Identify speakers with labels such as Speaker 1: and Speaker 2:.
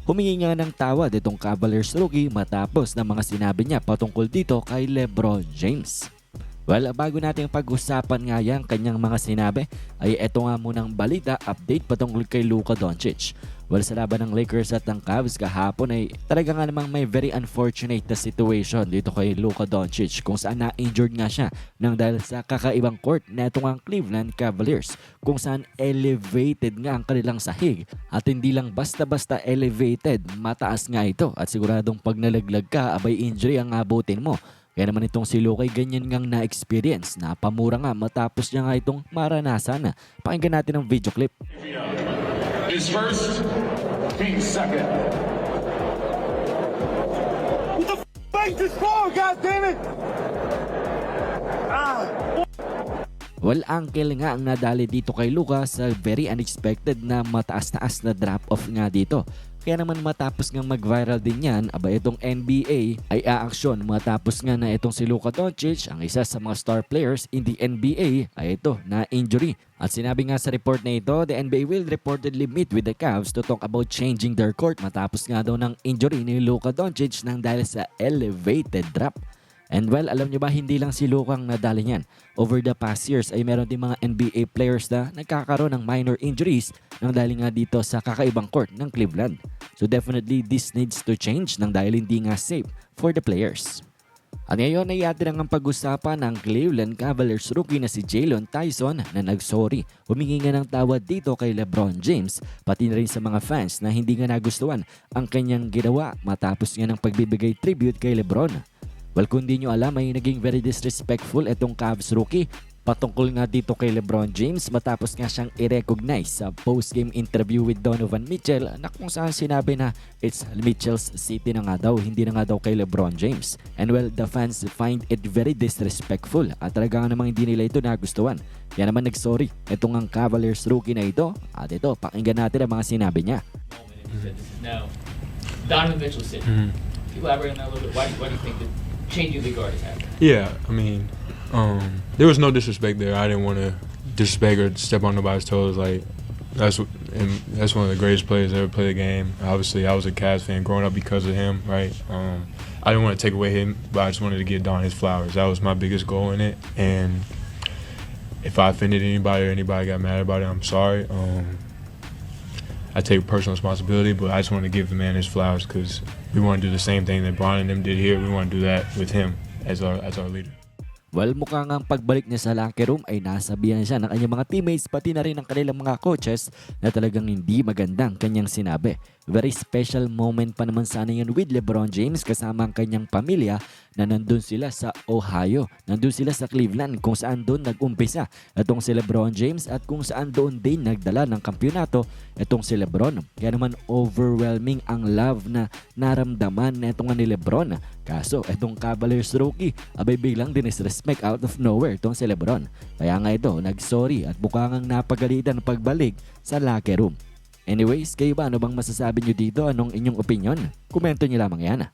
Speaker 1: Humingi nga ng tawad itong Cavaliers rookie matapos ng mga sinabi niya patungkol dito kay LeBron James. Well, bago natin pag-usapan nga yan kanyang mga sinabi, ay eto nga munang balita, update patungkol kay Luka Doncic. Well, sa laban ng Lakers at ng Cavs kahapon ay talaga nga namang may very unfortunate na situation dito kay Luka Doncic kung saan na-injured nga siya nang dahil sa kakaibang court na itong ang Cleveland Cavaliers kung saan elevated nga ang kanilang sahig at hindi lang basta-basta elevated, mataas nga ito at siguradong pag nalaglag ka, abay injury ang abutin mo. Kaya naman itong si Luka ganyan ngang na-experience, napamura nga matapos niya nga itong maranasan. Pakinggan natin ang video clip.
Speaker 2: Is first, being second.
Speaker 3: What the f*** is this for, goddammit?
Speaker 1: Well, uncle nga ang nadali dito kay Luka sa very unexpected na mataas-taas na drop-off nga dito. Kaya naman matapos nga mag-viral din yan, aba itong NBA ay aaksyon matapos nga na itong si Luka Doncic, ang isa sa mga star players in the NBA, ay ito na injury. At sinabi nga sa report na ito, the NBA will reportedly meet with the Cavs to talk about changing their court matapos nga daw ng injury ni Luka Doncic nang dahil sa elevated drop. And well, alam nyo ba, hindi lang si Luka ang nadali niyan. Over the past years ay meron din mga NBA players na nagkakaroon ng minor injuries nang dahil nga dito sa kakaibang court ng Cleveland. So definitely this needs to change nang dahil hindi nga safe for the players. At ngayon ay atin ang pag-usapan ng Cleveland Cavaliers rookie na si Jalen Tyson na nagsorry. Humingi nga ng tawad dito kay LeBron James pati na rin sa mga fans na hindi nga nagustuhan ang kanyang ginawa matapos nga ng pagbibigay tribute kay LeBron. Well, kung di nyo alam ay naging very disrespectful itong Cavs rookie patungkol nga dito kay LeBron James matapos nga siyang i-recognize sa post-game interview with Donovan Mitchell na kung saan sinabi na it's Mitchell's city na nga daw, hindi na nga daw kay LeBron James. And well, the fans find it very disrespectful at talaga nga namang hindi nila ito nagustuhan. Kaya naman nagsorry itong ang Cavaliers rookie na ito at ito, pakinggan natin ang mga sinabi niya.
Speaker 4: Now, Donovan Mitchell said, can you elaborate on that a little bit? Why do you think that changing the guard is happening?
Speaker 5: Yeah, I mean, there was no disrespect there. I didn't want to disrespect or step on nobody's toes. Like that's one of the greatest players to ever play the game. Obviously, I was a Cavs fan growing up because of him, right? I didn't want to take away him, but I just wanted to give Don his flowers. That was my biggest goal in it. And if I offended anybody or anybody got mad about it, I'm sorry. I take personal responsibility, but I just want to give the man his flowers because we want to do the same thing that Bron and them did here. We want to do that with him as our leader.
Speaker 1: Well, mukhang ang pagbalik niya sa locker room ay nasabihan siya ng kanyang mga teammates pati na rin ng kanilang mga coaches na talagang hindi magandang kanyang sinabi. Very special moment pa naman sana yun with LeBron James kasama ang kanyang pamilya na nandun sila sa Ohio, nandun sila sa Cleveland kung saan doon nag-umpisa itong si LeBron James at kung saan doon din nagdala ng kampyonato itong si LeBron. Kaya naman overwhelming ang love na naramdaman na itong ni LeBron. Kaso itong Cavaliers rookie abay biglang dinisrespect out of nowhere itong si LeBron. Kaya nga ito nagsorry at mukhang napagalitan pagbalik sa locker room. Anyways, kayo ba ano bang masasabi nyo dito? Anong inyong opinion? Komento nyo lamang yan.